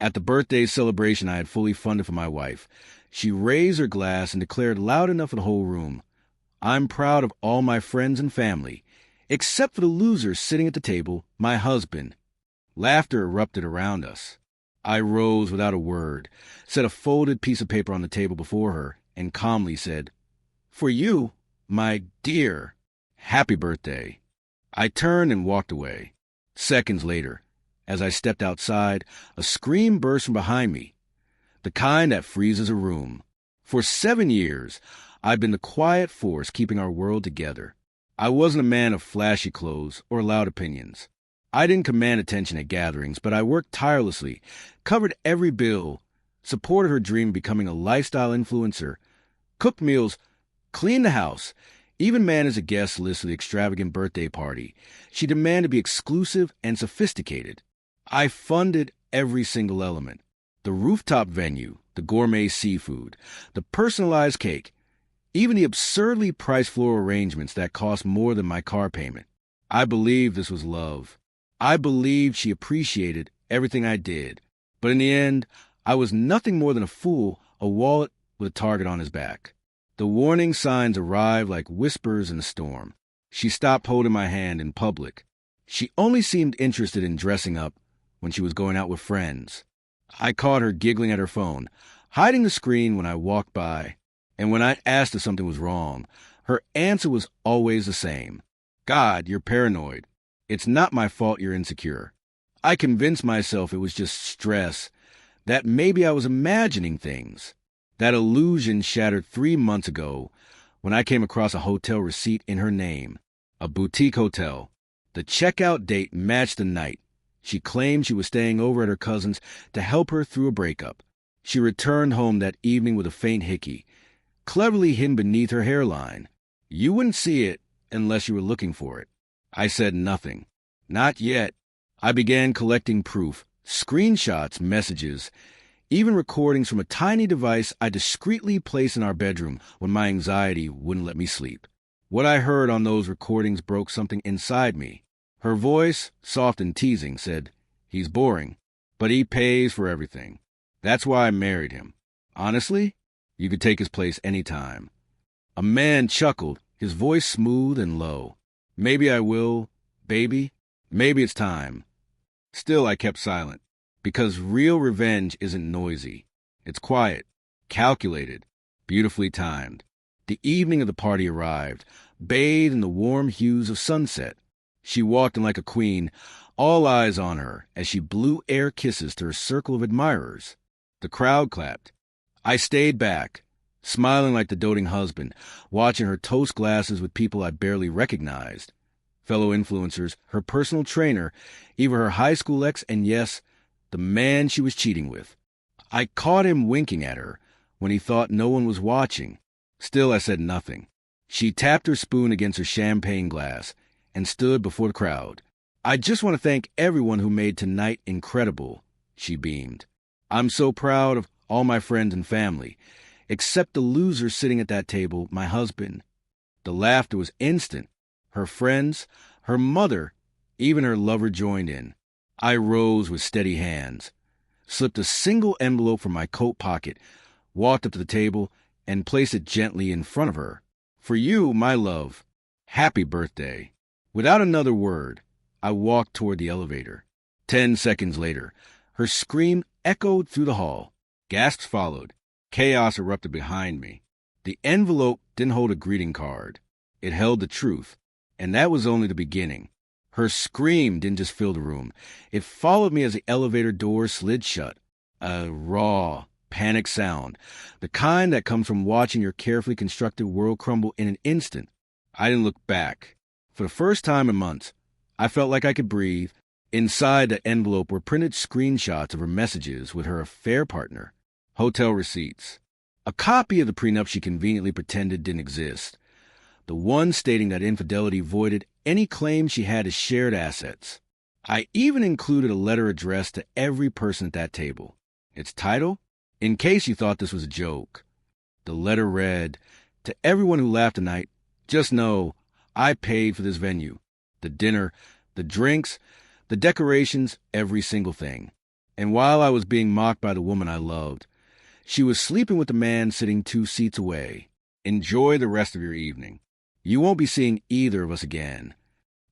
At the birthday celebration I had fully funded for my wife, she raised her glass and declared loud enough for the whole room, "I'm proud of all my friends and family, except for the loser sitting at the table, my husband." Laughter erupted around us. I rose without a word, set a folded piece of paper on the table before her, and calmly said, "For you, my dear, happy birthday." I turned and walked away. Seconds later, as I stepped outside, a scream burst from behind me, the kind that freezes a room. For 7 years, I've been the quiet force keeping our world together. I wasn't a man of flashy clothes or loud opinions. I didn't command attention at gatherings, but I worked tirelessly, covered every bill, supported her dream of becoming a lifestyle influencer, cooked meals, cleaned the house, even managed a guest list for the extravagant birthday party. She demanded to be exclusive and sophisticated. I funded every single element. The rooftop venue, the gourmet seafood, the personalized cake, even the absurdly priced floral arrangements that cost more than my car payment. I believed this was love. I believed she appreciated everything I did. But in the end, I was nothing more than a fool, a wallet with a target on his back. The warning signs arrived like whispers in a storm. She stopped holding my hand in public. She only seemed interested in dressing up when she was going out with friends. I caught her giggling at her phone, hiding the screen when I walked by. And when I asked if something was wrong, her answer was always the same. "God, you're paranoid. It's not my fault you're insecure." I convinced myself it was just stress, that maybe I was imagining things. That illusion shattered 3 months ago when I came across a hotel receipt in her name, a boutique hotel. The checkout date matched the night. She claimed she was staying over at her cousin's to help her through a breakup. She returned home that evening with a faint hickey, cleverly hidden beneath her hairline. You wouldn't see it unless you were looking for it. I said nothing. Not yet. I began collecting proof, screenshots, messages, even recordings from a tiny device I discreetly placed in our bedroom when my anxiety wouldn't let me sleep. What I heard on those recordings broke something inside me. Her voice, soft and teasing, said, "He's boring, but he pays for everything. That's why I married him. Honestly, you could take his place anytime." A man chuckled, his voice smooth and low. "Maybe I will, baby. Maybe it's time." Still, I kept silent, because real revenge isn't noisy. It's quiet, calculated, beautifully timed. The evening of the party arrived, bathed in the warm hues of sunset. She walked in like a queen, all eyes on her, as she blew air kisses to her circle of admirers. The crowd clapped. I stayed back, smiling like the doting husband, watching her toast glasses with people I barely recognized. Fellow influencers, her personal trainer, even her high school ex, and yes, the man she was cheating with. I caught him winking at her when he thought no one was watching. Still, I said nothing. She tapped her spoon against her champagne glass and stood before the crowd. "I just want to thank everyone who made tonight incredible," she beamed. "I'm so proud of all my friends and family, except the loser sitting at that table, my husband." The laughter was instant. Her friends, her mother, even her lover joined in. I rose with steady hands, slipped a single envelope from my coat pocket, walked up to the table, and placed it gently in front of her. "For you, my love. Happy birthday." Without another word, I walked toward the elevator. 10 seconds later, her scream echoed through the hall. Gasps followed. Chaos erupted behind me. The envelope didn't hold a greeting card. It held the truth, and that was only the beginning. Her scream didn't just fill the room. It followed me as the elevator door slid shut. A raw, panic sound, the kind that comes from watching your carefully constructed world crumble in an instant. I didn't look back. For the first time in months, I felt like I could breathe. Inside the envelope were printed screenshots of her messages with her affair partner, hotel receipts, a copy of the prenup she conveniently pretended didn't exist, the one stating that infidelity voided any claim she had to shared assets. I even included a letter addressed to every person at that table. Its title? In case you thought this was a joke. The letter read, "To everyone who laughed tonight, just know I paid for this venue. The dinner, the drinks, the decorations, every single thing. And while I was being mocked by the woman I loved, she was sleeping with the man sitting 2 seats away. Enjoy the rest of your evening. You won't be seeing either of us again.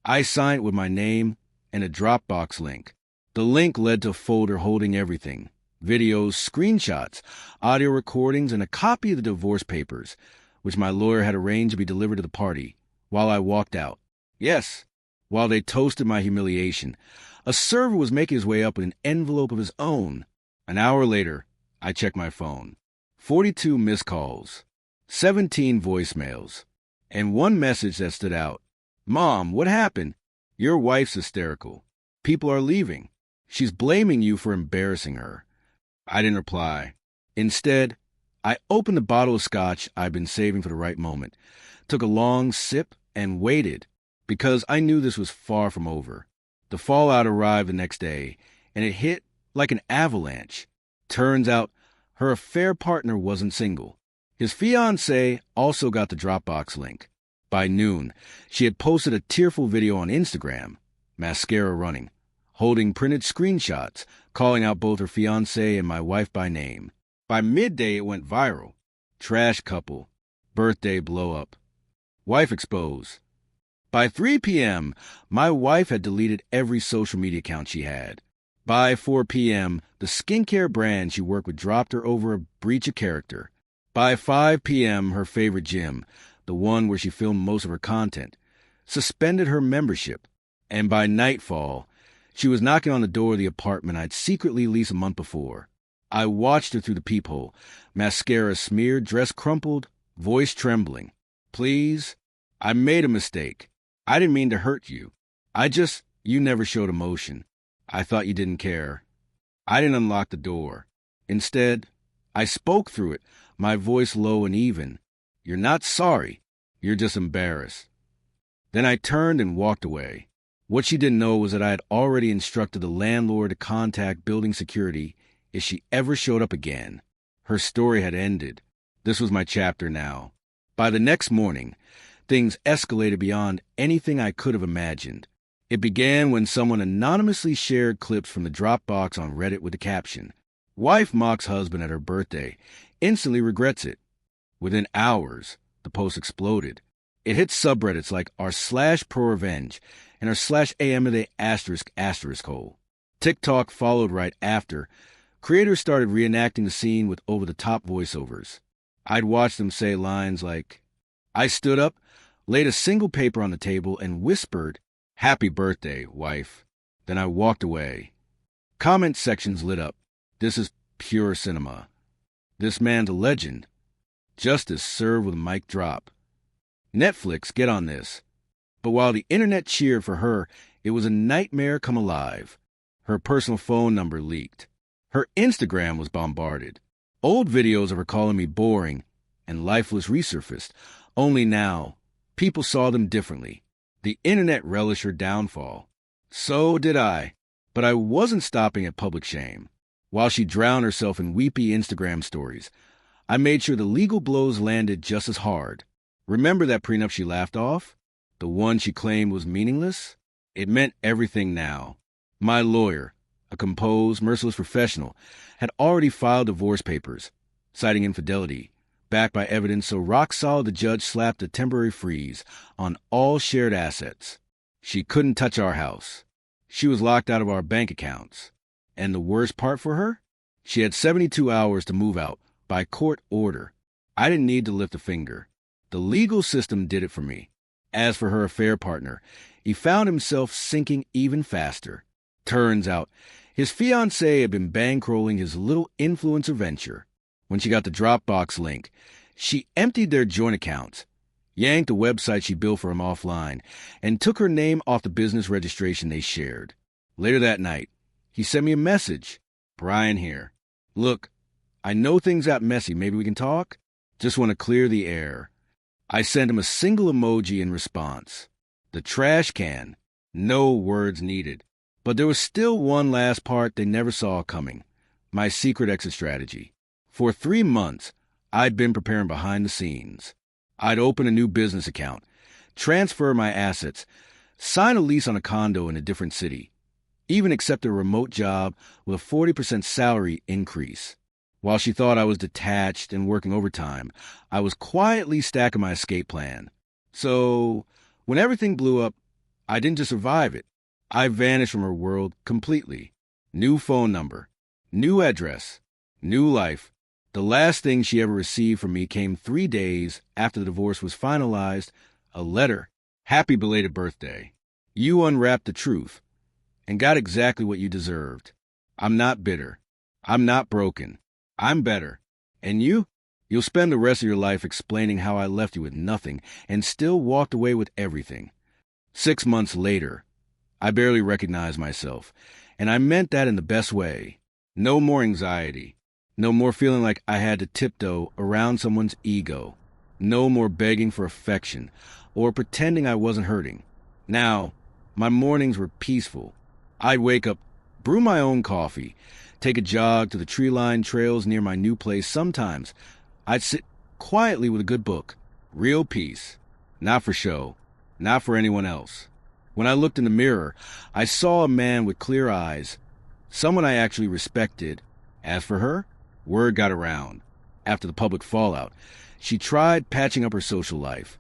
I signed with my name and a Dropbox link. The link led to a folder holding everything: videos, screenshots, audio recordings, and a copy of the divorce papers, which my lawyer had arranged to be delivered to the party while I walked out. Yes, while they toasted my humiliation, a server was making his way up with an envelope of his own. An hour later, I checked my phone. 42 missed calls, 17 voicemails, and one message that stood out. Mom, what happened? Your wife's hysterical. People are leaving. She's blaming you for embarrassing her. I didn't reply. Instead, I opened the bottle of scotch I'd been saving for the right moment, took a long sip, and waited, because I knew this was far from over. The fallout arrived the next day, and it hit like an avalanche. Turns out, her affair partner wasn't single. His fiancée also got the Dropbox link. By noon, she had posted a tearful video on Instagram, mascara running, holding printed screenshots, calling out both her fiancé and my wife by name. By midday, it went viral. Trash couple. Birthday blow up. Wife exposed. By 3 p.m., my wife had deleted every social media account she had. By 4 p.m., the skincare brand she worked with dropped her over a breach of character. By 5 p.m., her favorite gym, the one where she filmed most of her content, suspended her membership. And by nightfall, she was knocking on the door of the apartment I'd secretly leased a month before. I watched her through the peephole, mascara smeared, dress crumpled, voice trembling. Please, I made a mistake. I didn't mean to hurt you. You never showed emotion. I thought you didn't care. I didn't unlock the door. Instead, I spoke through it, my voice low and even. You're not sorry. You're just embarrassed. Then I turned and walked away. What she didn't know was that I had already instructed the landlord to contact building security if she ever showed up again. Her story had ended. This was my chapter now. By the next morning, things escalated beyond anything I could have imagined. It began when someone anonymously shared clips from the Dropbox on Reddit with the caption, "Wife mocks husband at her birthday, instantly regrets it." Within hours, the post exploded. It hit subreddits like r/pro-revenge and r/am hole. TikTok followed right after. Creators started reenacting the scene with over-the-top voiceovers. I'd watch them say lines like, I stood up, laid a single paper on the table, and whispered, "Happy birthday, wife." Then I walked away. Comment sections lit up. This is pure cinema. This man's a legend. Justice served with a mic drop. Netflix, get on this. But while the internet cheered for her, it was a nightmare come alive. Her personal phone number leaked. Her Instagram was bombarded. Old videos of her calling me boring and lifeless resurfaced. Only now, people saw them differently. The internet relished her downfall. So did I. But I wasn't stopping at public shame. While she drowned herself in weepy Instagram stories, I made sure the legal blows landed just as hard. Remember that prenup she laughed off? The one she claimed was meaningless? It meant everything now. My lawyer, a composed, merciless professional, had already filed divorce papers, citing infidelity, backed by evidence so rock-solid the judge slapped a temporary freeze on all shared assets. She couldn't touch our house. She was locked out of our bank accounts. And the worst part for her? She had 72 hours to move out, by court order. I didn't need to lift a finger. The legal system did it for me. As for her affair partner, he found himself sinking even faster. Turns out, his fiancée had been bankrolling his little influencer venture. When she got the Dropbox link, she emptied their joint accounts, yanked the website she built for him offline, and took her name off the business registration they shared. Later that night, he sent me a message. "Brian here. Look, I know things got messy. Maybe we can talk? Just want to clear the air." I sent him a single emoji in response. The trash can. No words needed. But there was still one last part they never saw coming. My secret exit strategy. For 3 months, I'd been preparing behind the scenes. I'd open a new business account, transfer my assets, sign a lease on a condo in a different city. even accepted a remote job with a 40% salary increase. While she thought I was detached and working overtime, I was quietly stacking my escape plan. So, when everything blew up, I didn't just survive it. I vanished from her world completely. New phone number, new address, new life. The last thing she ever received from me came 3 days after the divorce was finalized, a letter. Happy belated birthday. You unwrapped the truth and got exactly what you deserved. I'm not bitter. I'm not broken. I'm better. And you? You'll spend the rest of your life explaining how I left you with nothing and still walked away with everything. 6 months later, I barely recognized myself, and I meant that in the best way. No more anxiety. No more feeling like I had to tiptoe around someone's ego. No more begging for affection or pretending I wasn't hurting. Now, my mornings were peaceful. I'd wake up, brew my own coffee, take a jog to the tree-lined trails near my new place. Sometimes I'd sit quietly with a good book. Real peace. Not for show. Not for anyone else. When I looked in the mirror, I saw a man with clear eyes, someone I actually respected. As for her, word got around. After the public fallout, she tried patching up her social life.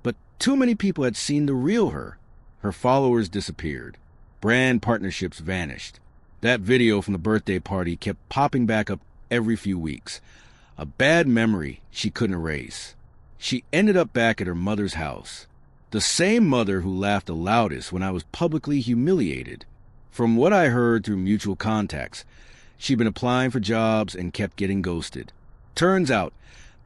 But too many people had seen the real her. Her followers disappeared. Brand partnerships vanished. That video from the birthday party kept popping back up every few weeks. A bad memory she couldn't erase. She ended up back at her mother's house. The same mother who laughed the loudest when I was publicly humiliated. From what I heard through mutual contacts, she'd been applying for jobs and kept getting ghosted. Turns out,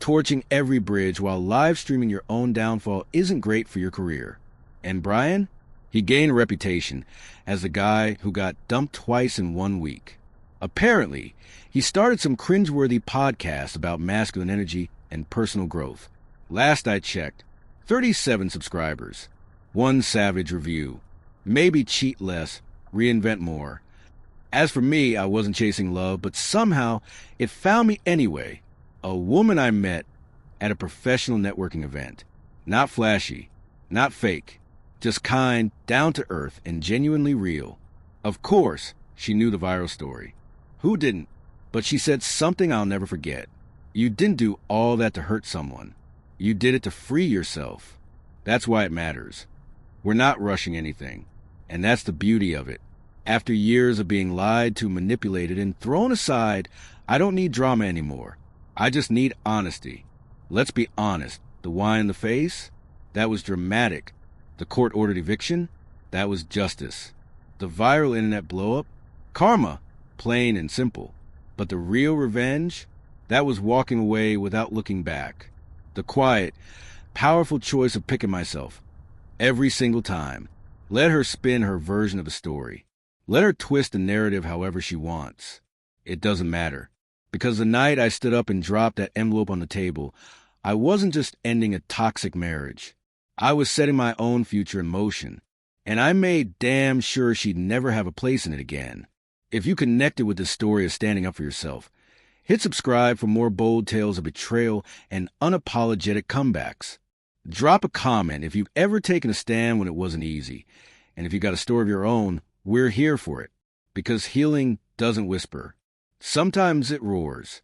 torching every bridge while live streaming your own downfall isn't great for your career. And Brian? He gained a reputation as the guy who got dumped twice in 1 week. Apparently, he started some cringeworthy podcasts about masculine energy and personal growth. Last I checked, 37 subscribers, 1 savage review. Maybe cheat less, reinvent more. As for me, I wasn't chasing love, but somehow it found me anyway. A woman I met at a professional networking event. Not flashy, not fake, just kind, down to earth, and genuinely real. Of course, she knew the viral story. Who didn't? But she said something I'll never forget. You didn't do all that to hurt someone. You did it to free yourself. That's why it matters. We're not rushing anything. And that's the beauty of it. After years of being lied to, manipulated, and thrown aside, I don't need drama anymore. I just need honesty. Let's be honest. The wine in the face? That was dramatic. The court-ordered eviction? That was justice. The viral internet blow-up? Karma. Plain and simple. But the real revenge? That was walking away without looking back. The quiet, powerful choice of picking myself. Every single time. Let her spin her version of the story. Let her twist the narrative however she wants. It doesn't matter. Because the night I stood up and dropped that envelope on the table, I wasn't just ending a toxic marriage. I was setting my own future in motion. And I made damn sure she'd never have a place in it again. If you connected with this story of standing up for yourself, hit subscribe for more bold tales of betrayal and unapologetic comebacks. Drop a comment if you've ever taken a stand when it wasn't easy. And if you got a story of your own, we're here for it. Because healing doesn't whisper. Sometimes it roars.